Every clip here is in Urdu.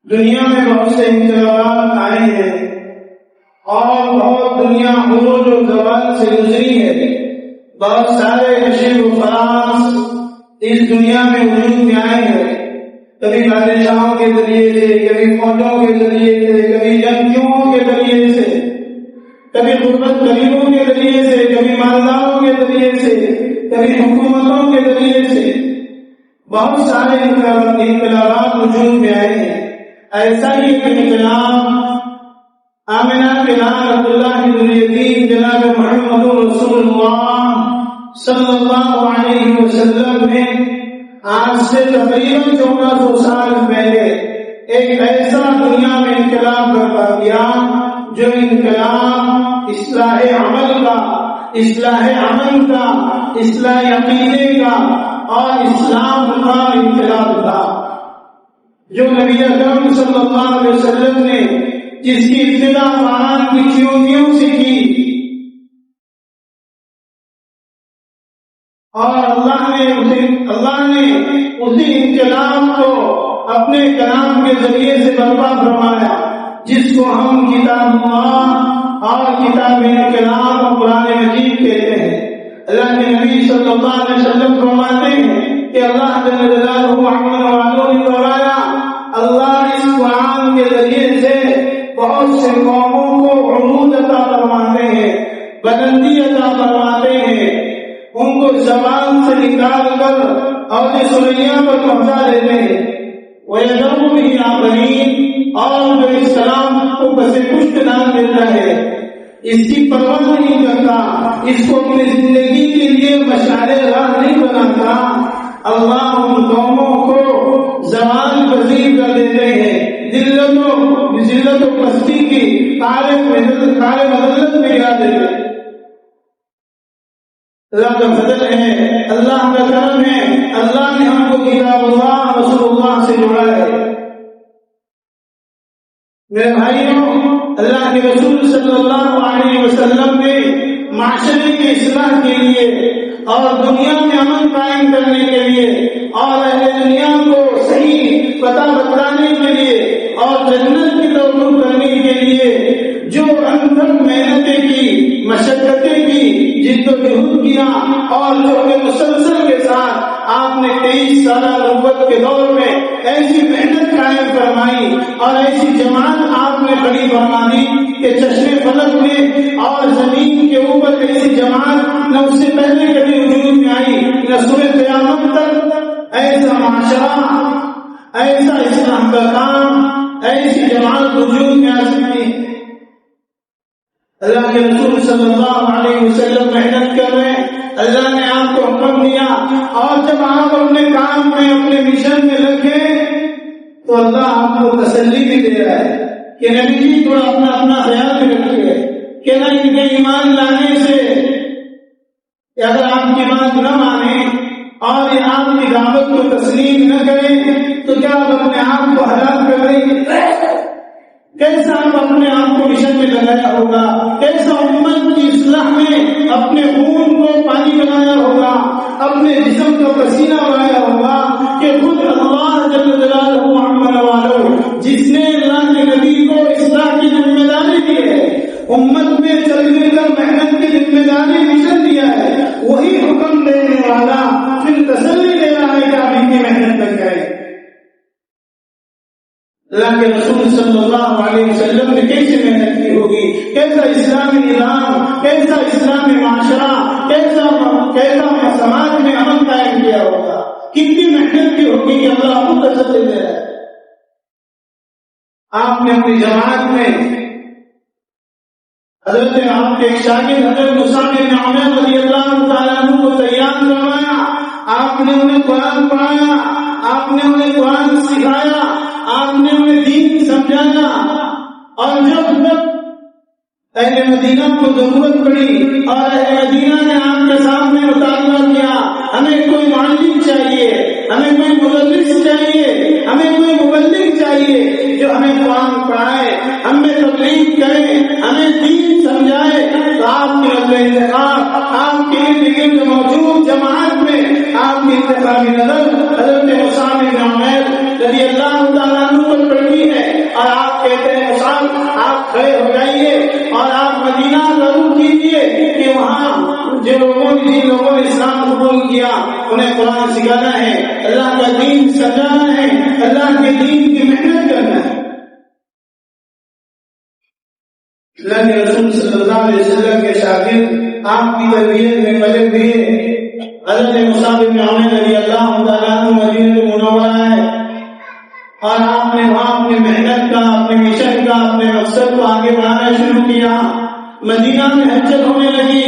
دنیا میں بہت سے انقلابات آئے ہیں اور بہت دنیا عروج و زوال سے گزری ہے. بہت سارے نشیب و فراز اس دنیا میں وجود میں آئے ہیں. کبھی بادشاہوں کے ذریعے سے، کبھی فوجوں کے ذریعے سے، کبھی جنگجوؤں کے ذریعے سے، کبھی غربت غریبوں کے ذریعے سے، کبھی مالداروں کے ذریعے سے، کبھی حکومتوں کے ذریعے سے. بہت سارے انقلابات وجود میں آئے ہیں. ایسا ہی ایک انقلاب آمنہ کے نام عبداللہ بن یتیم جناب محمد رسول اللہ صلی اللہ علیہ وسلم نے آج سے تقریباً 1400 سال پہلے ایک ایسا دنیا میں انقلاب برپا کیا جو انقلاب اصلاح عمل کا، اصلاح عمل کا، اصلاح عقیدے کا اور اسلام کا انقلاب تھا. جو نبی اکرم صلی اللہ علیہ وسلم نے جس کی ابتدا فاران کی چیونٹیوں سے کی اور اللہ نے اسی انقلاب کو اپنے کلام کے ذریعے سے برپا فرمایا، جس کو ہم کتاب اللہ اور کتاب انقلاب اور قرآن مجید کہتے ہیں. اللہ کے نبی صلی اللہ علیہ وسلم فرماتے ہیں کہ اللہ جل جلالہ نے فرمایا اللہ اس قرآن کے ذریعے سے بہت سے قوموں کو عروج عطا فرماتے ہیں، بلندی عطا فرماتے ہیں، ان کو زبان سے نکال کر اور سریا پر پہنچا دیتے ہیں. وَيَدَعُ بِهِ آخَرِينَ اور جو اس کلام کو بس پشت ڈال دیتا ہے، اس کی پرواہ نہیں کرتا، اس کو اپنی زندگی کے لیے مشعل راہ نہیں بناتا، اللہ ان قوموں کو زوال پذیر کر دیتے ہیں، ذلت و پستی کی کالے مذلت میں گرا دیتے ہیں. اللہ کا فضل ہے، اللہ کا کرم ہے، اللہ نے ہم کو کتاب اللہ رسول اللہ سے جوڑا ہے. میرے بھائیوں، اللہ کے رسول صلی اللہ علیہ وسلم نے معاشرے کی اصلاح کے لیے اور دنیا میں امن قائم کرنے کے لیے اور اہل دنیا کو صحیح پتہ بتلانے کے لیے اور جنت کی توقع کرنے کے لیے جو انتھک محنتیں کی، مشقتیں کی، جد و جہد کیا اور جو مسلسل کے ساتھ آپ نے 23 سالہ نبوت کے دور میں ایسی محنت قائم فرمائی اور ایسی جماعت آپ نے کھڑی فرما دی کہ چشمے فلک میں اور زمین کے اوپر ایسی جماعت نہ اس سے پہلے کبھی وجود میں آئی، نہ سورہ قیامت تک ایسا معاشرہ، ایسا اسلام کا کام، ایسی جماعت وجود میں آ سکتی. اللہ کے رسول صلی اللہ علیہ وسلم محنت کر رہے ہیں، اللہ نے آپ کو حکم دیا اور جب آپ اپنے کام میں اپنے مشن میں لگے تو اللہ آپ کو تسلی بھی دے رہا ہے کہ نبی جی تھوڑا اپنا خیال بھی رکھیے کہ نہ ان کے ایمان لانے سے اگر آپ کی بات نہ مانیں اور یہ آپ کی دعوت کو تسلیم نہ کریں تو کیا آپ اپنے آپ کو ہلاک کر رہے ہیں؟ کیسا آپ اپنے آپ کو مشن میں لگایا ہوگا، کیسا امت کی اصلاح میں اپنے خون کو پانی بنایا ہوگا، اپنے جسم کو پسینہ بنایا ہوگا کہ خود اللہ جل جلالہ عمل والو جس نے اللہ کے نبی کو اصلاح کی ذمہ داری دی ہے، امت میں چلنے کا محنت کی ذمہ داری مشن دیا ہے، وہی حکم دینے والا پھر تسلی دے رہا ہے کہ آپ ان کی محنت کر جائے. اللہ کے رسول صلی اللہ علیہ وسلم نے کیسے محنت کی ہوگی، کیسا اسلامی نظام، کیسا اسلامی معاشرہ، کیسا سماج میں امن قائم کیا ہوگا، کتنی محنت کی ہوگی کہ اللہ کو تسلی دے رہا ہے. آپ نے اپنی جماعت میں حضرت آپ کے شاگرد حضرت مصعب بن عمیر رضی اللہ تعالیٰ عنہ کو تیار کروایا، آپ نے انہیں قرآن پڑھایا، آپ نے انہیں قرآن سکھایا، آپ نے انہیں دین سمجھایا. اور جب اہل مدینہ کو ضرورت پڑی اور اہل مدینہ نے آپ کے سامنے مطالبہ کیا ہمیں کوئی معلم چاہیے، ہمیں کوئی مدرس چاہیے، ہمیں کوئی مبلغ چاہیے جو ہمیں قرآن پڑھائے، ہمیں تبلیغ کرے، ہمیں دین سمجھائے، تو آپ کے انتخاب آپ کے ارد گرد موجود جماعت میں آپ کی انتخابی نظر حضرت مصعب بن عمیر رضی اللہ تعالیٰ عنہ پر پڑتی ہے قبول کیا، انہیں قرآن سکھانا ہے، اللہ کا دین سمجھانا ہے، اللہ کے دین کی محنت کرنا ہے۔ اللہ کے رسول صلی اللہ علیہ وسلم کے شاگرد آپ کی تربیت میں پلے ہوئے حضرت مصعب بن عمیر رضی اللہ تعالیٰ عنہ مدینہ منورہ ہے، اور آپ نے وہاں اپنی محنت کا، اپنے مشن کا، اپنے مقصد کو آگے بڑھانا شروع کیا۔ مدینہ میں ہلچل ہونے لگی،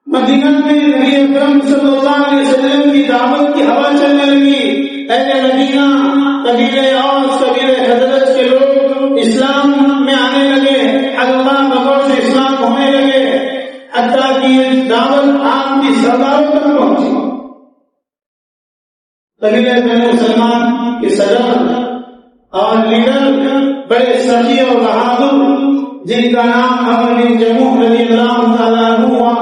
مدینہ میں نبی اکرم صلی اللہ علیہ وسلم کی دعوت کی ہوا چلنے لگی۔ اہل مدینہ، قبیلے اوس، قبیلے خزرج کے لوگ اسلام میں آنے لگے، حلقہ بغور سے اسلام ہونے لگے، حتیٰ کہ یہ دعوت آپ کی سرداروں تک پہنچی۔ قبیلے بنو سلمان کے صدر اور لیڈر بڑے سخی اور بہادر، جن کا نام عمر بن جموح رضی اللہ تعالیٰ عنہ ہوا،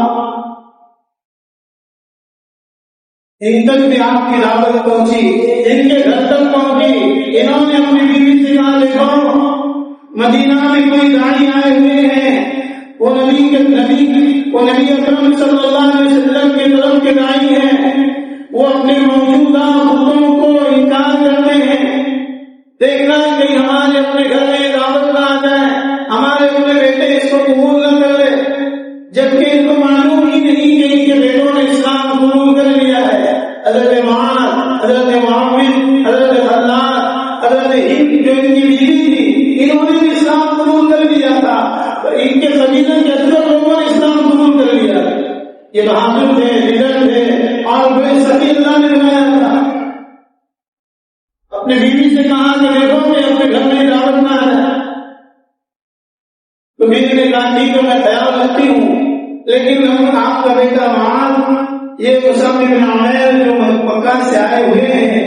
ان تک بھی آپ کی دعوت پہنچی، ان کے گھر تک پہنچی۔ انہوں نے اپنی بیوی سے کہا، دیکھو مدینہ میں کوئی داعی آئے ہوئے ہیں، وہ نبی اکرم صلی اللہ علیہ وسلم کی طرف کے داعی ہیں، وہ اپنے موجودہ خطوں کو انکار کرتے ہیں۔ دیکھنا کہیں ہمارے اپنے گھر میں دعوت نہ آ جائے، ہمارے اپنے بیٹے اس کو قبول نہ کر لے، جبکہ ان کو معلوم ہی نہیں کہ ان کے بیٹوں نے اسلام قبول کر لیا ہے۔ حضرت معاذ، حضرت معاویہ، حضرت خلاد، حضرت ہند جو ان کی بیوی تھی، انہوں نے بھی اسلام قبول کر لیا تھا، ان کے قبیلے کے اکثر لوگوں نے اسلام قبول کر لیا۔ یہ بہادر تھے، لیڈر تھے، اور بڑے سخی اللہ نے بنایا تھا۔ اپنے بیوی سے کہا کہ دیکھو کہ اپنے گھر میں دعوت نہ آیا، تو بیوی نے کہا ٹھیک ہے میں خیال رکھتی ہوں، لیکن آپ کا بیٹا معاذ، یہ مصعب بن عمیر جو مکہ سے آئے ہوئے ہیں،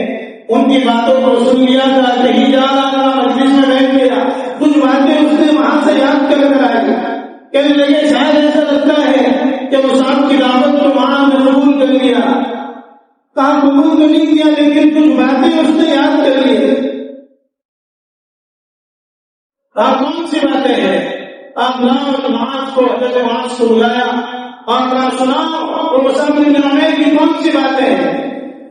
ان کی باتوں کو سن لیا تھا، کہیں جا رہا تھا، مجلس میں بیٹھ گیا، کچھ باتیں اس نے وہاں سے یاد کر کر آئی، کہنے لگے شاید ایسا لگتا ہے کہ مصعب کی دعوت کو معاذ نے قبول کر لیا۔ کہا قبول تو نہیں کیا، لیکن کچھ باتیں اس نے یاد کر لی۔ کہا کون سی باتیں ہیں؟ آپ معاذ کو، حضرت معاذ کو بلایا اور کہا سناؤ وہ مصعب بن عمیر کی کون سی باتیں ہیں؟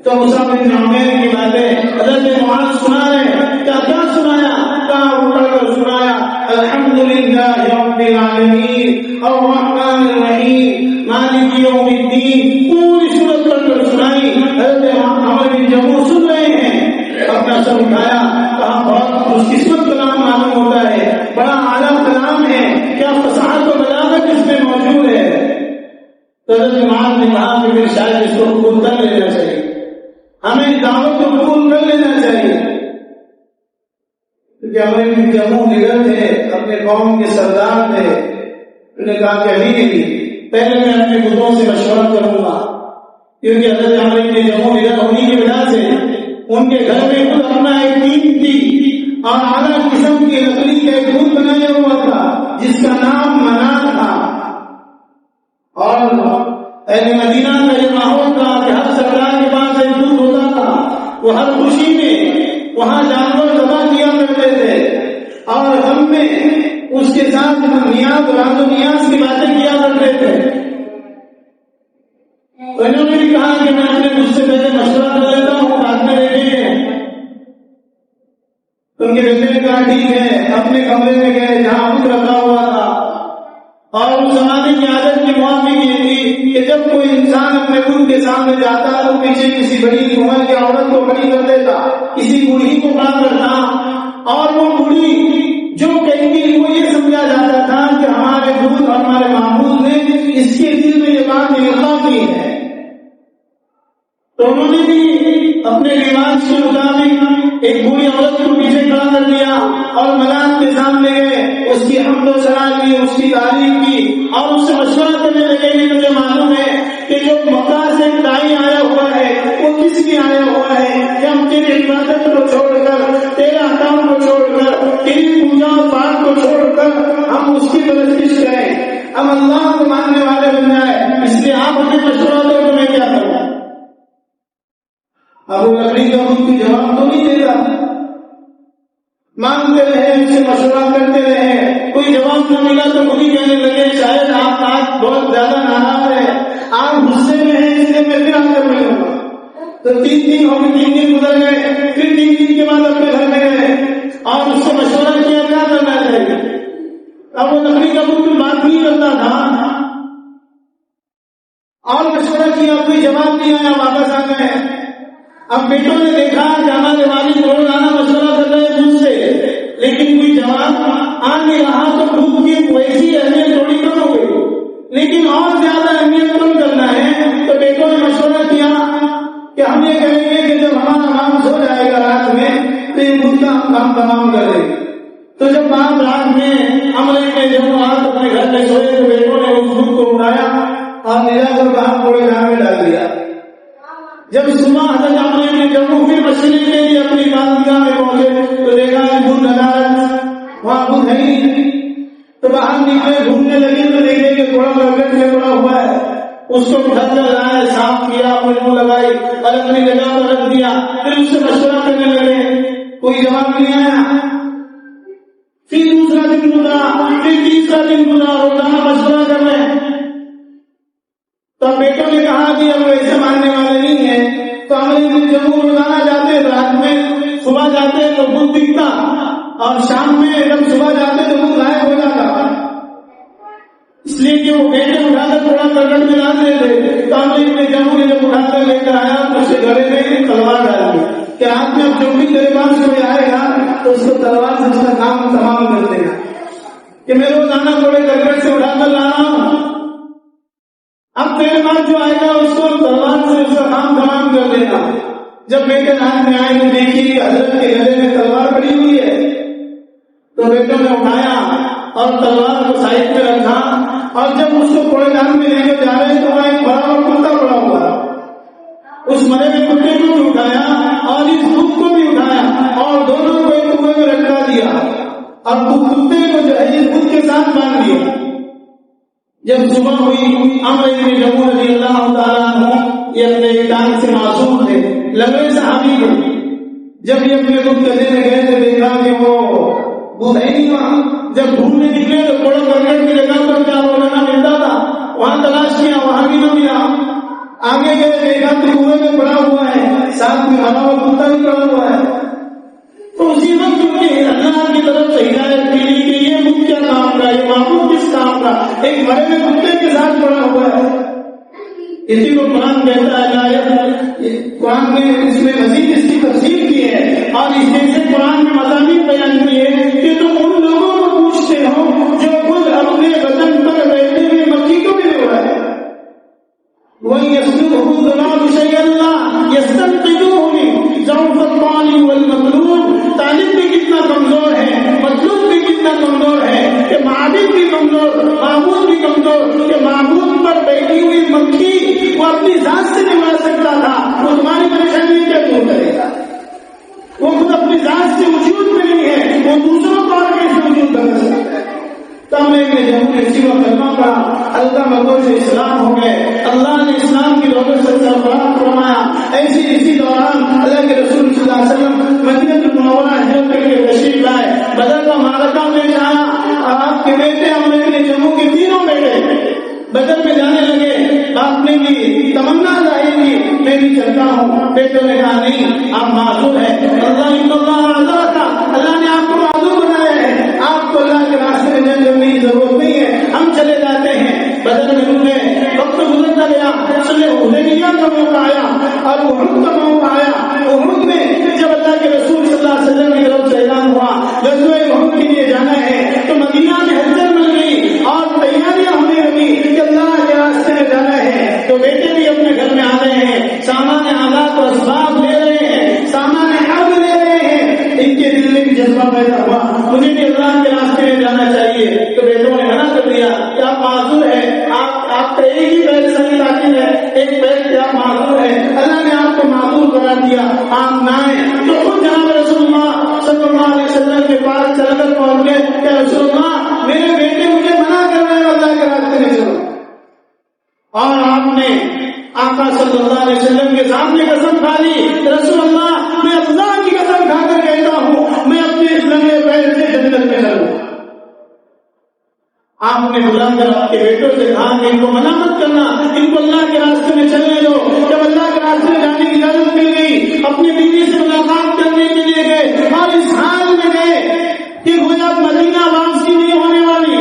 تو مصعب بن عمیر کی باتیں حضرت معاذ سنا رہے، کیا سنایا؟ کہا اٹھ کر سنایا، الحمدللہ رب العالمین الرحمن الرحیم مالک یوم الدین، پوری سورت پڑھ کر سنائی۔ حضرت عمر بن جموح سن رہے ہیں، اپنا سر اٹھایا، کہا بہت خوش قسمت کلام معلوم ہوتا ہے، بڑا اعلیٰ کلام ہے، کیا فصاحت و بلاغت اس میں موجود ہے۔ تو حضرت معاذ نے کہا کہ پھر شاید اس کو قبول کر لینا چاہیے، ہمیں دعوت کو قبول کر لینا چاہیے، کیونکہ عمر بن جموح لیڈر تھے، اپنے قوم کے سردار تھے۔ انہوں نے کہا کہ ابھی پہلے میں اپنے بزرگوں سے مشورہ کروں گا، کیونکہ حضرت عمر بن جموح لیڈر ہونے کی وجہ سے ان کے گھر میں خود اپنا ایک قیمتی اور اعلیٰ قسم کی لکڑی کا ایک دودھ بنایا ہوا تھا جس کا نام منان تھا، اور اہل مدینہ کا یہ ماحول تھا کہ ہر سردار کے پاس ایک دودھ ہوتا تھا، وہ ہر خوشی میں وہاں جانور ذبح کیا کرتے تھے، اور ہم میں اس کے ساتھ نیاز رات و نیاز کی باتیں کیا کرتے تھے۔ تو انہوں نے بھی کہا کہ میں اپنے مجھ سے پہلے مشورہ کر لیتا ہوں، رات میں دیکھیں گے۔ ان کے بیٹے نے کہا ٹھیک ہے، اپنے کمرے میں گئے جہاں دودھ رکھا ہوا تھا، اور اس زمانے کی عادت کی موافق یہ تھی کہ جب کوئی انسان اپنے دودھ کے سامنے جاتا تو پیچھے کسی بڑی عمر کی عورت کو کھڑی کر دیتا، کسی بوڑھی کو کھڑا کرتا، اور وہ بوڑھی جو کہیں گی وہ یہ سمجھا جاتا تھا کہ ہمارے دودھ اور ہمارے محبوب نے اس کے دل میں یہ بات القاء کی ہے۔ تو انہوں نے بھی اپنے رواج کے مطابق ایک بوڑھی عورت کو پیچھے کھڑا کر دیا اور ملان کے سامنے گئے، اس کی حمد و ثنا کی، اس کی تعریف کی، اور اس سے مشورہ کرنے لگے کہ مجھے معلوم ہے کہ جو مکہ سے داعی آیا ہوا ہے وہ کس لیے آیا ہوا ہے کہ ہم تیری عبادت کو چھوڑ کر، تیرے احکام کو چھوڑ کر، تیری پوجا اور پاٹ کو چھوڑ کر ہم اس کی پرستش کریں، ہم اللہ کو ماننے والے بن جائیں، اس لیے آپ ہمیں مشورہ دو کہ میں کیا کروں۔ ابو لکڑی کا کوئی جواب تو نہیں دیتا، مانگتے رہے، ان سے مشورہ کرتے رہے، کوئی جواب نہ ملا تو خود ہی کہنے لگے شاید آپ آج بہت زیادہ ناراض ہے، آپ غصے میں ہیں اس لیے میں پھر آپ گھر میں ہوں. تو 3 دن ہو گئے، 3 دن گزر گئے، پھر 3 دن کے بعد اپنے گھر میں گئے اور اس سے مشورہ کیا کیا کرنا چاہیے. اب وہ لکڑی کا بالکل بات نہیں کرتا تھا اور مشورہ کیا، کوئی جواب نہیں آیا، واپس آ گئے. اب بیٹوں نے دیکھا کہ ہمارے والد روزانہ مشورہ کر رہے ہیں مجھ سے لیکن کوئی جواب آ نہیں رہا، تو خود کی ویسی اہمیت تھوڑی کم ہو گئی، لیکن اور زیادہ اہمیت کم کرنا ہے. تو بیٹوں نے مشورہ کیا کہ ہم یہ کہیں گے کہ جب ہمارا کام ہو جائے گا رات میں تو یہ خود کا ہم کام تمام کر دیں گے. تو جب بعد رات میں عمرے میں جب وہ آپ اپنے گھر میں سوئے تو بیٹوں نے اس خود کو اٹھایا اور لے جا کر باہر کوڑے دان میں ڈال دیا. جب صبح حضرت عمرے میں جب وہ پھر مشرق کے لیے اپنی عبادتگاہ میں پہنچے تو دیکھا کہ بدھ نظارت وہاں بدھ ہے ہی نہیں. تو باہر نکلے گھومنے لگے تو دیکھے کہ تھوڑا برگٹ سے پڑا ہوا ہے، اس کو اٹھا کر لائے، صاف کیا، اپنے منہ لگائی اور اپنی جگہ پر رکھ دیا. پھر اس سے مشورہ کرنے لگے، کوئی جواب نہیں آیا. پھر دوسرا دن گزرا، پھر تیسرا دن گزرا، روزانہ مشورہ کر رہے ہیں. تو بیٹوں نے کہا کہ اب ایسے ماننے والے نہیں ہیں. تو ہم لوگ جب روزانہ جاتے رات میں، صبح جاتے تو بدھ دکھتا اور شام میں جب صبح جاتے تو بدھ غائب ہو جاتا. اس لیے کہ وہ بیٹے اٹھا کر تھوڑا کرکٹ میں لاتے تھے. تو ہم نے جب اٹھا کر لے کر آیا تو اسے گلے میں تلوار ڈال دی کہ رات میں اب جو بھی تیرے پاس کوئی آئے گا تو اس کو تلوار سے اس کا کام تمام کر دے گا کہ میں روزانہ تھوڑے کرکٹ سے اٹھا کر لا رہا ہوں. اب تیرے پاس جو آئے گا اس کو تلوار سے اس کا کام تمام کر دینا. جب بیٹے رات میں آئے تو دیکھی حضرت کے گلے میں تلوار پڑی ہوئی ہے. تو بیٹوں نے اٹھایا اور تلوار کو سائڈ میں رکھا اور جب اس کو کوڑے دان میں لے کر جا رہے تو وہاں ایک بڑا اور کتا پڑا ہوا. اس مرے ہوئے کتے کو بھی اٹھایا اور اس بدھ کو بھی اٹھایا اور دونوں کو ایک کنویں میں رکھا دیا اور کتے کو جو ہے اس بدھ کے ساتھ باندھ دیا. جب صبح ہوئی عمرو بن جموح رضی اللہ تعالیٰ عنہ یہ اپنے ٹانگ سے معصوم تھے، لگے صحابی کو. جب یہ اپنے بدھ گدے میں گئے تو دیکھا کہ وہ بدھ ہے نہیں وہاں. جب ڈھونڈنے نکلے تو تھوڑا کرکٹ کی جگہ پر کیا روزانہ ملتا تھا وہاں تلاش کیا، وہاں بھی نہ ملا. آگے گئے دیکھا تو کنویں میں پڑا ہوا ہے، ساتھ میں ہرا ہوا کتا بھی پڑا ہوا ہے. تو اسی وقت کیونکہ اللہ کی طرف سے ہدایت ملی کہ یہ بدھ کیا کام کا، یہ معبود کس کام کا، ایک مرے میں کتے کے ساتھ پڑا ہوا ہے. اسی کو قرآن کہتا ہے، قرآن نے اس میں مزید اس کی تفسیر کی ہے اور اس جیسے قرآن میں مضامین بیان کیے کہ تم ان لوگوں کو پوچھتے ہو جو خود اپنے وطن پر رہتے ہوئے مکی کو بھی ہوا ہے. وَيَسْلُبْهُ الظَّلَامُ شَيْئًا لَّا يَسْتَنقِذُوهُ مِنْهُ ضَعْفَ الطَّالِبِ وَالْمَطْلُوبِ. طالب بھی کتنا کمزور ہے، مطلوب بھی کتنا کمزور ہے کہ معبود بھی کمزور، معبود بھی کمزور کہ معبود پر بیٹھی ہوئی مکھی وہ اپنی ذات سے نہیں مار سکتا تھا. وہ تمہاری پریشانی کیا دور کرے گا؟ وہ خود اپنی ذات سے وجود میں نہیں ہے، وہ دوسروں کو اور کیسے وجود کر سکتا ہے؟ تب ایک نے جب اسی وقت کلمہ پڑھا، اللہ مدعو سے اسلام ہو گئے. اللہ نے اسلام کی روبت سے سرفراز فرمایا. ایسی اسی دوران اللہ کے رسول صلی اللہ علیہ وسلم مدینہ المنورہ ہجرت کر کے تشریف لائے. بدر کا معرکہ میں آیا اور آپ کے بیٹے عمرو بن جموح کے تینوں بیٹے بدر میں جانے لگے. آپ نے بھی تمنا ظاہر کی میں بھی چلتا ہوں. بیٹوں نے کہا نہیں، آپ معذور ہیں. اللہ نے آپ کو معذور بنایا ہے، آپ کو اللہ کے راستے میں جانے کی ضرورت نہیں ہے، ہم چلے جاتے ہیں. بدر میں رکے، وقت گزرتا گیا، صلح حدیبیہ کا موقع آیا اور احد کا موقع آیا. احد میں جب اللہ کے رسول صلی اللہ علیہ وسلم کی طرف سے اعلان ہوا غزوہ احد کے لیے جانا ہے تو مدینہ میں ہلچل مل گئی اور تیاریاں ہونے لگی کہ اللہ کے راستے میں جانا ہے. تو بیٹے بھی اپنے گھر میں آ رہے ہیں، سامان آلات و اسباب لے رہے ہیں، سامان حرب لے رہے ہیں. ان کے دل میں بھی جذبہ پیدا ہوا مجھے بھی اللہ کے راستے میں جانا چاہیے. تو بیٹوں نے منع کر دیا کہ آپ معذور ہیں، آپ کا ایک ہی پیر صحیح لاقی ہے، ایک پیر سے آپ معذور ہیں. اللہ نے آپ کو معذور بنا دیا، آپ نہ آئے. تو خود جناب رسول اللہ صلی اللہ علیہ وسلم کے پاس چل کر پہنچ گئے کہ رسول اللہ میرے بیٹے مجھے منع کر رہے ہیں اللہ کے راستے میں چلو. اور آپ نے آقا صلی اللہ علیہ وسلم کے سامنے قسم کھا لی، رسول اللہ میں اللہ کی قسم کھا کر کہتا ہوں میں اپنے اس لمبے پیر سے جنت میں چلوں. آپ آپ نے بلا کر آپ کے بیٹوں سے کہا کہ ان کو منع مت کرنا، ان کو اللہ کے راستے میں چلنے دو۔ جب اللہ کے راستے میں جانے کی اجازت مل گئی، اپنی بیوی سے ملاقات کرنے کے لیے گئے اور اس حال میں گئے کہ گویا مدینہ واپسی نہیں ہونے والی،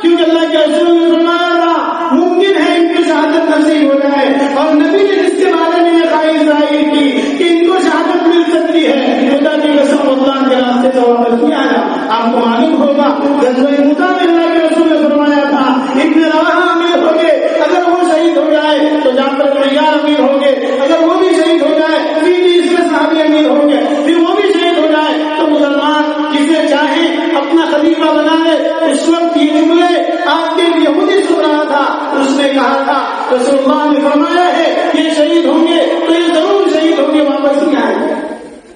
کیونکہ اللہ کے رسول نے فرمایا تھا ممکن ہے ان کی شہادت نصیب ہو جائے، اور نبی نے جس کے بارے میں یہ خواہش ظاہر کی کہ ان کو شہادت مل سکتی ہے، خدا کی قسم اللہ کے راستے سے واپس کیا ہے۔ آپ کو معلوم ہوگا غزوہ موتا میں اللہ کے رسول نے فرمایا تھا ابن رواحہ امیر ہو گئے، اگر وہ شہید ہو جائے تو جعفر بن طیار امیر ہو گئے، اگر وہ بھی شہید ہو جائے پھر تیسرے صحابی امیر ہو گئے، پھر وہ بھی شہید ہو جائے تو مسلمان جسے چاہے اپنا خلیفہ بنا لے۔ اس وقت یہ جملے آپ کے یہودی سن رہا تھا، اس نے کہا تھا رسول اللہ نے فرمایا ہے یہ شہید ہوں گے تو یہ ضرور شہید ہوں گے، واپس نہیں آئیں گے۔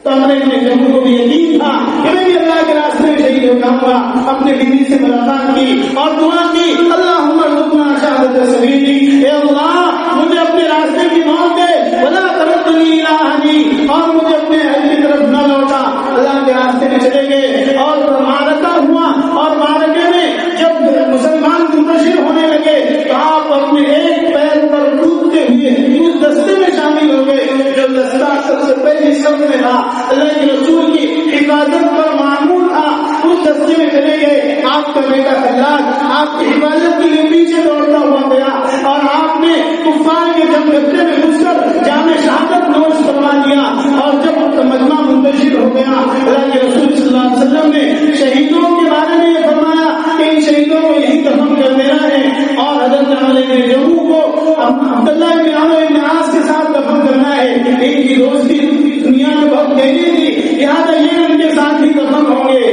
تو ہم نے اپنے جمہور کو بھی یقین تھا کہ میں بھی اللہ کے راستے میں شہید ہو جاؤں گا۔ اپنے بیوی سے ملاقات کی اور دعا کی، اللہم ارزقنا شہادۃ سبیلی، اے اللہ مجھے اپنے راستے کی موت دے، ولا تردنی الی اہلی، اور مجھے اپنے اہل کی طرف نہ لوٹا۔ اللہ کے راستے میں چلے گئے اور معرکہ ہوا، اور معرکے میں جب مسلمان منتشر ہونے لگے تو آپ اپنے ایک پیر پر کودتے ہوئے اس دستے میں شامل ہو گئے جو دستہ سب سے پہلی صف میں تھا، اللہ کے رسول کی حفاظت پر معمول تھا، اس دستے میں چلے گئے۔ آپ کا بیٹا خلاد آپ کی حفاظت کے لیے پیچھے دوڑتا ہوا گیا اور آپ نے کفار کے جب دستے میں گھس کر جام شہادت نوش کروا دیا، اور جب مجمع منتشر ہو گیا اللہ کے رسول صلی اللہ علیہ وسلم نے شہیدوں کے بارے میں یہ فرمایا کہ ان شہیدوں کو یہی دفن کر دینا ہے، اور حضرت علی بن جموں کو عبداللہ بن عمرو بن عاص کے ساتھ دفن کرنا ہے۔ ان کی دوستی دنیا میں بہت گہری تھی، لہٰذا یہ ان کے ساتھ ہی دفن ہوں گے۔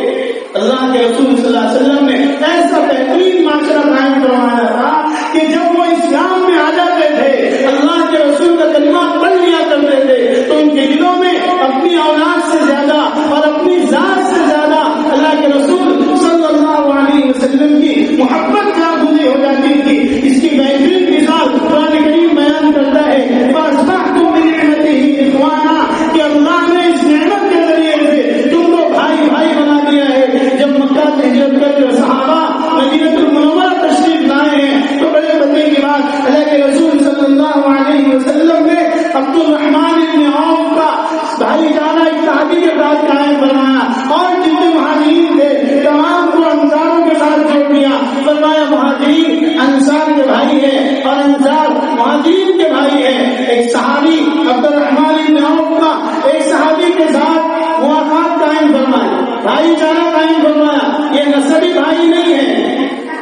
اللہ کے رسول صلی اللہ علیہ وسلم نے ایسا بہترین معاشرہ قائم کروایا تھا کہ جب وہ اسلام میں آ جاتے تھے، اللہ کے رسول کا کلمہ پڑھ لیا کرتے تھے تو ان کے دلوں میں اپنی اولاد سے زیادہ اور اپنی ذات سے زیادہ اللہ کے رسول صلی اللہ علیہ وسلم کی محبت جاگزی ہو جاتی تھی۔ اس کی بہترین مثال قرآن کریم بیان کرتا ہے فَأَصْبَحْتُم بِنِعْمَتِهِ إِخْوَانًا، کہ اللہ نے اس نعمت کے ذریعے سے تم کو بھائی بھائی بنا دیا ہے۔ جب مکہ سے ہجرت کر کے صحابہ مدینہ المنورہ تشریف لائے ہیں تو بڑے مزے کی بات اللہ کے رسول صلی اللہ علیہ وسلم نے عبد الرحمن بن عوف کا بھائی جانا ایک صحابی کے ساتھ قائم بنایا، اور جتنے مہاجرین تھے تمام کو انصاروں کے ساتھ جوڑ دیا۔ فرمایا مہاجرین انصار کے بھائی ہیں اور انصار مہاجرین کے بھائی ہیں۔ ایک صحابی عبد الرحمن بن عوف کا ایک صحابی کے ساتھ مواقعات قائم فرمایا، بھائی چارہ قائم فرمایا۔ یہ نسبی بھائی نہیں ہے،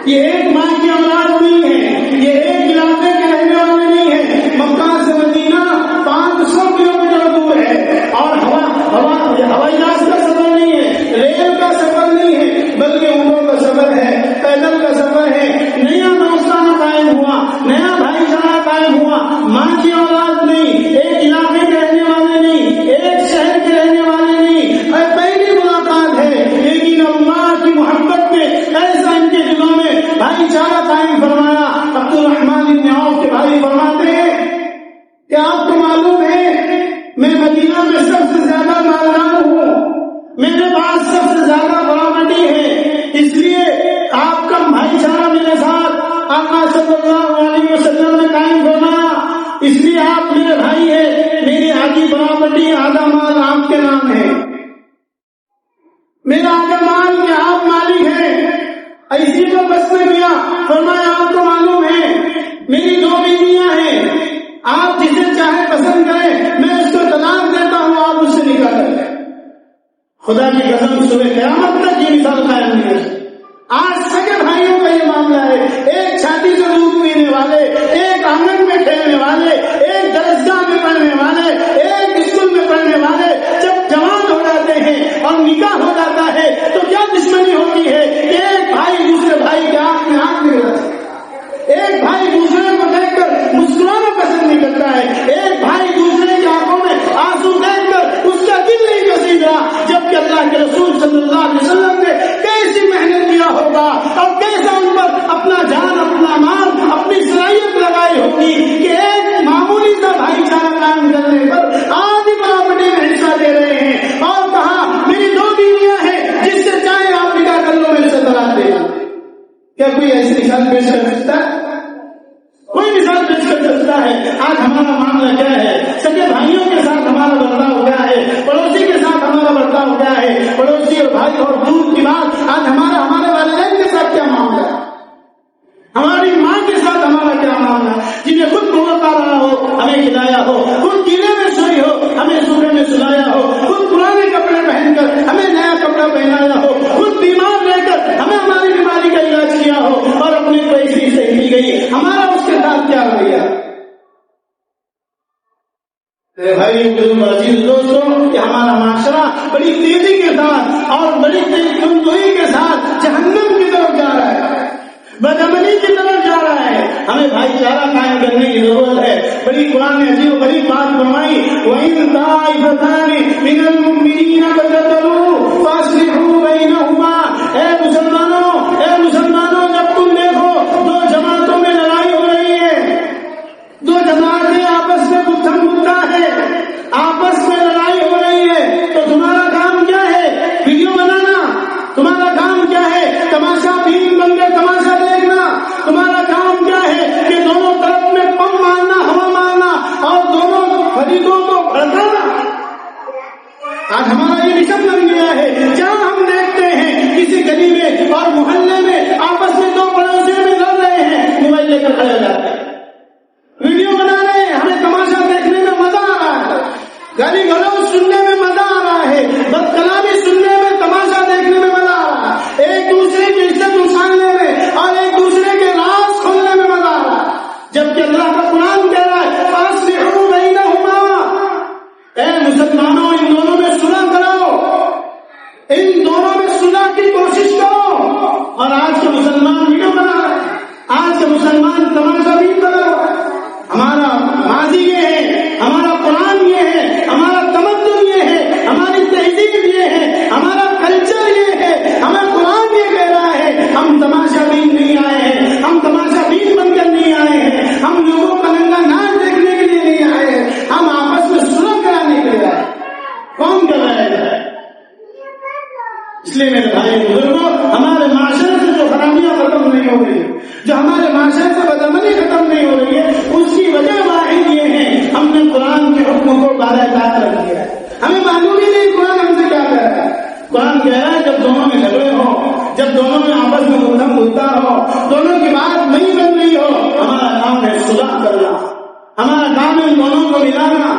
یہ ایک ماں کی اولاد نہیں ہے، یہ ایک علاقے کے رہنے والے نہیں ہے۔ مکہ سے مدینہ 500 کلومیٹر دور ہے، اور ہوائی جہاز کا سفر نہیں ہے، ریل کا سفر نہیں ہے، بلکہ اونٹوں کا سفر ہے، پیدل کا سفر ہے۔ نیا دوستانہ قائم ہوا، نیا بھائی چارہ قائم ہوا، ماں کی اولاد نہیں، ایک علاقے کے رہنے والے نہیں، ایک شہر کے رہنے والے نہیں، پہلی ملاقات ہے، لیکن اللہ کی محبت میں ایسا ان کے دلوں میں بھائی چارہ قائم فرمایا۔ عبد الرحمن بن عوف کے بھائی فرماتے ہیں کہ آپ کو معلوم ہے میں مدینہ میں سب سے زیادہ مالدار ہوں، میرے پاس سب سے زیادہ پراپرٹی ہے، اس لیے آپ کا بھائی چارہ میرے ساتھ آقا صلی اللہ علیہ وسلم نے قائم فرمایا، اس لیے آپ میرے بھائی ہیں، میری آدھی پراپرٹی آدھا مال آپ کے نام ہے، میرا آدھا مال کے آپ مالک ہیں۔ ایسی کو بس نے کیا، فرمایا آپ کو معلوم ہے میری 2 بیویاں ہیں، آپ جسے چاہے پسند کریں، میں اس کو طلاق دیتا ہوں، آپ اس سے نکاح کریں۔ خدا کی قسم صبح قیامت تک یہ مثال قائم نہیں ہے۔ آج سگے بھائیوں کا یہ معاملہ ہے، ایک چھاتی سے دودھ پینے والے، ایک آنگن میں کھیلنے والے، ایک درسگاہ میں پڑھنے والے، ایک اسکول میں پڑھنے والے، جب جوان ہو جاتے ہیں اور نکاح ہو جاتا ہے تو کیا دشمنی ہوتی ہے کہ ایک بھائی دوسرے بھائی کے آنکھ میں آنکھ نہیں لگتا، ایک بھائی دوسرے کو دیکھ کر مسکرانا پسند نہیں کرتا ہے، ایک بھائی دوسرے کی آنکھوں میں آنسو دیکھ کر اس کا دل نہیں کسیدہ، جبکہ اللہ کے رسول صلی اللہ علیہ وسلم نے کیسی محنت کیا ہوگا اور کیسا ان پر اپنا جان، اپنا مال، اپنی صلاحیت لگائی ہوگی کہ ایک معمولی سا بھائی چارہ قائم کرنے پر آدھی پراپرٹی میں حصہ دے رہے ہیں، اور کہا میری 2 بیویاں ایسی مثال پیش کر سکتا ہے؟ کوئی مثال پیش کر سکتا ہے؟ آج ہمارا معاملہ کیا ہے؟ سگے بھائیوں کے ساتھ ہمارا برتاؤ کیا ہے؟ پڑوسی کے ساتھ ہمارا برتاؤ کیا ہے؟ پڑوسی اور بھائی اور دور کی بات، آج ہمارے والدین کے ساتھ کیا معاملہ ہے؟ ہماری ماں کے ساتھ ہمارا کیا معاملہ ہے؟ جنہیں خود بھوکا رہا ہو ہمیں کھلایا ہو، خود کیلے میں سوئی ہو ہمیں صبح میں سلایا ہو، خود پرانے کپڑے پہن کر ہمیں نیا کپڑا پہنایا ہو، خود بیمار رہ کر ہمیں ہماری بیماری کا علاج کیا ہو اور اپنے پیسے سے کی گئی، ہمارا اس کے ساتھ کیا رویہ؟ بھائی عزیز دوستوں، کہ ہمارا معاشرہ بڑی تیزی کے ساتھ اور بڑی تندوئی کے ساتھ جہنم کی طرف جا رہا ہے، بدعملی کی طرف جا رہا ہے۔ ہمیں بھائی چارہ قائم کرنے کی ضرورت ہے۔ بڑی قرآن نے عجیب و غریب بات فرمائی، وَإِن طَائِفَتَانِ مِنَ الْمُؤْمِنِينَ اقْتَتَلُوا فَأَصْلِحُوا بَيْنَهُمَا۔ اے مسلمانوں، جب تم دیکھو دو جماعتوں میں لڑائی ہو رہی ہے، دو جماعتیں آپس میں گتھم گتھا ہے، آپس میں لڑائی ہو رہی ہے، تو تمہارا کام کیا ہے؟ ویڈیو بنانا؟ تمہارا کام کیا ہے؟ تماشا بین بن کے تماشا دیکھنا؟ تمہارا کام کیا ہے کہ دونوں طرف میں پم مارنا، ہوا مارنا اور دونوں فریقوں کو بھڑکانا؟ آج ہمارا یہ مشن بن گیا ہے۔ جہاں ہم دیکھتے ہیں کسی گلی میں اور محلے میں آپس میں دو پڑوسی میں لڑ رہے ہیں، موبائل لے کر کھڑے جاتے ہیں، ویڈیو بنا رہے ہیں، ہمیں تماشا دیکھنے میں مزہ آ رہا ہے، گالی گلوچ سننے میں مزہ آ رہا ہے، بد کلامی سننے میں، تماشا دیکھنے میں مزہ آ رہا ہے، ایک دوسرے کی عزت اچھالنے میں اور ایک دوسرے کے راز کھولنے میں مزہ آ رہا ہے، جبکہ اللہ کا قرآن کہہ رہا ہے فَأَصْلِحُوا بَيْنَهُمَا۔ اے مسلمانوں، ان دونوں میں صلح کرو، ان دونوں میں صلح کی کوشش کرو۔ اور آج کے مسلمان ویڈیو بنا رہے ہیں، آج کے مسلمان تماشا بھی کر رہے ہیں۔ ہمارا ماضی یہ ہے، ہمارا قرآن یہ ہے، ہمارا تمدن یہ ہے، ہماری تہذیب یہ ہے، ہمارا کلچر یہ ہے، ہمیں قرآن یہ کہہ رہا ہے ہم تماشا بین نہیں آئے ہیں، ہم تماشا بین بن کر نہیں آئے ہیں، ہم لوگوں کا ننگا ناچ دیکھنے کے لیے نہیں آئے ہیں، ہم آپس میں صلح کرانے کے لیے آئے۔ کون کر رہا ہے؟ اس لیے میرے بھائی بزرگوں، ہمارے معاشرے سے جو خرابیاں ختم نہیں ہو رہی، جو ہمارے معاشرے سے بدعملی ختم نہیں ہو رہی ہے، اس کی وجہ واحد یہ ہے ہم نے قرآن کے حکموں کو بالائے طاق رکھ دیا ہے۔ ہمیں معلوم ہی نہیں قرآن ہم سے کیا کہہ رہا ہے۔ قرآن کہہ رہا ہے جب دونوں میں جھگڑے ہو، جب دونوں میں آپس میں گفتگو ہوتا ہو، دونوں کی بات نہیں بن رہی ہو، ہمارا کام ہے صلح کرنا، ہمارا کام ہے ان دونوں کو ملانا۔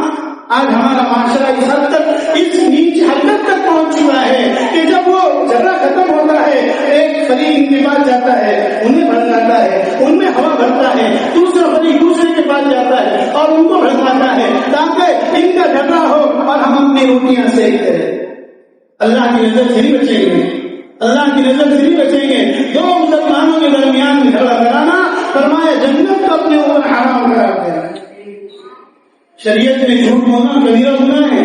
آج ہمارا معاشرہ اس حد تک، اس نیچ حرکت تک پہنچ چکا ہے کہ جب وہ جھگڑا ختم ہوتا ہے، ایک فریق ان کے پاس جاتا ہے، انہیں بھڑکاتا ہے، ان میں ہوا بھرتا ہے، دوسرا فریق دوسرے کے پاس جاتا ہے اور ان کو بھڑکاتا ہے تاکہ ان کا جھگڑا ہو اور ہم اپنی روٹیاں سیکتے ہیں۔ اللہ کی نظر سے نہیں بچیں گے، اللہ کی نظر سے نہیں بچیں گے۔ دو مسلمانوں کے درمیان جھگڑا کرانا، فرمایا جنت کو اپنے اوپر حرام کرا دیا۔ شریعت میں جھوٹ بولنا کبیرہ گناہ ہے،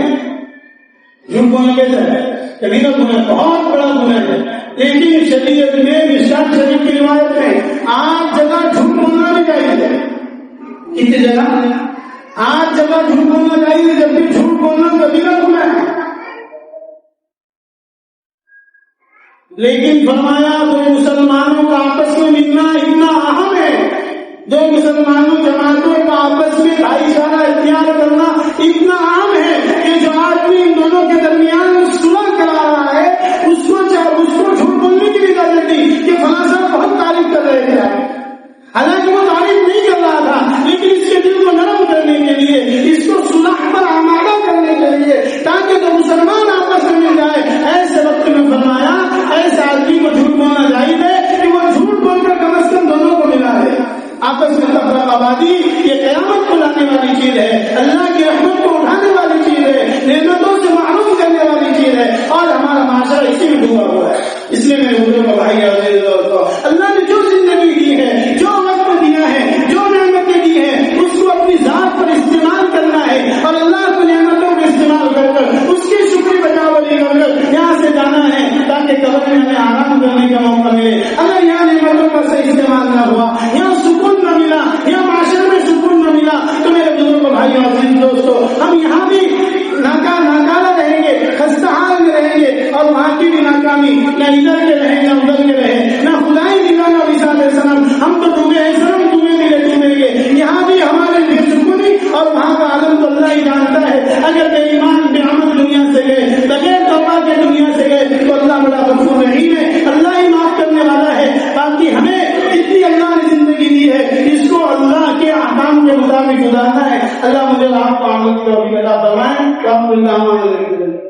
جھوٹ بولنا کیسا ہے؟ کبیرہ گناہ، بہت بڑا گناہ ہے، لیکن شریعت میں مشکات شریف کی روایت میں 8 جگہ جھوٹ بولنا بھی چاہیے۔ کتنی جگہ؟ 8 جگہ جھوٹ بولنا چاہیے، جبکہ جھوٹ بولنا کبیرہ گناہ ہے۔ لیکن فرمایا دو مسلمانوں کا آپس میں ملنا اتنا اہم ہے، دو مسلمانوں جماعتوں کا آپس میں بھائی چارہ اختیار کرنا اتنا اہم ہے کہ جو آدمی ان دونوں کے درمیان صلح کرا رہا ہے اس کو جھوٹ بولنے کی بھی اجازت نہیں کہ فلاں صاحب بہت تعریف کر رہے تھے، حالانکہ وہ تعریف نہیں کر رہا تھا، لیکن اس کے دل کو نرم کرنے کے لیے، اس کو صلح پر آمادہ کرنے کے لیے، تاکہ جو مسلمان آپس میں مل جائے، ایسے وقت میں فرمایا ایسے آدمی کو جھوٹ بولنا چاہیے کہ وہ جھوٹ بول کر کم از کم دونوں کو ملا ہے۔ آپس میں تفرقہ آبادی یہ قیامت کو لانے والی چیز ہے، اللہ کی رحمت کو اٹھانے والی چیز ہے، نعمتوں سے محروم کرنے والی چیز ہے، اور ہمارا معاشرہ اسی میں ڈوبا ہوا ہے۔ اس لیے میرے بزرگوں بھائی اللہ نے جو زندگی دی ہے، جو وقت دیا ہے، جو نعمتیں دی ہیں، اس کو اپنی ذات پر استعمال کرنا ہے، اور اللہ کی نعمتوں کو استعمال کر کر اس کی شکر بجا ولی کر کر یہاں سے جانا ہے تاکہ قبر میں ہمیں آرام کرنے کا موقع ملے۔ اگر یہاں نعمتوں کا صحیح استعمال نہ ہوا، یہاں سکون نہ ملا، یہاں معاشرے میں سکون نہ ملا، تو میرے بزرگوں بھائیوں عزیز دوستوں، ہم یہاں بھی ناکارہ رہیں گے، خستہ حال میں رہیں گے، اور وہاں کی بھی ناکامی نہ ادھر کے رہیں نہ ادھر کے رہیں، نہ خدائی دلانا میں گزارنا ہے. اللہ مجھے آپ کو عمل کی توفیق عطا فرمائے.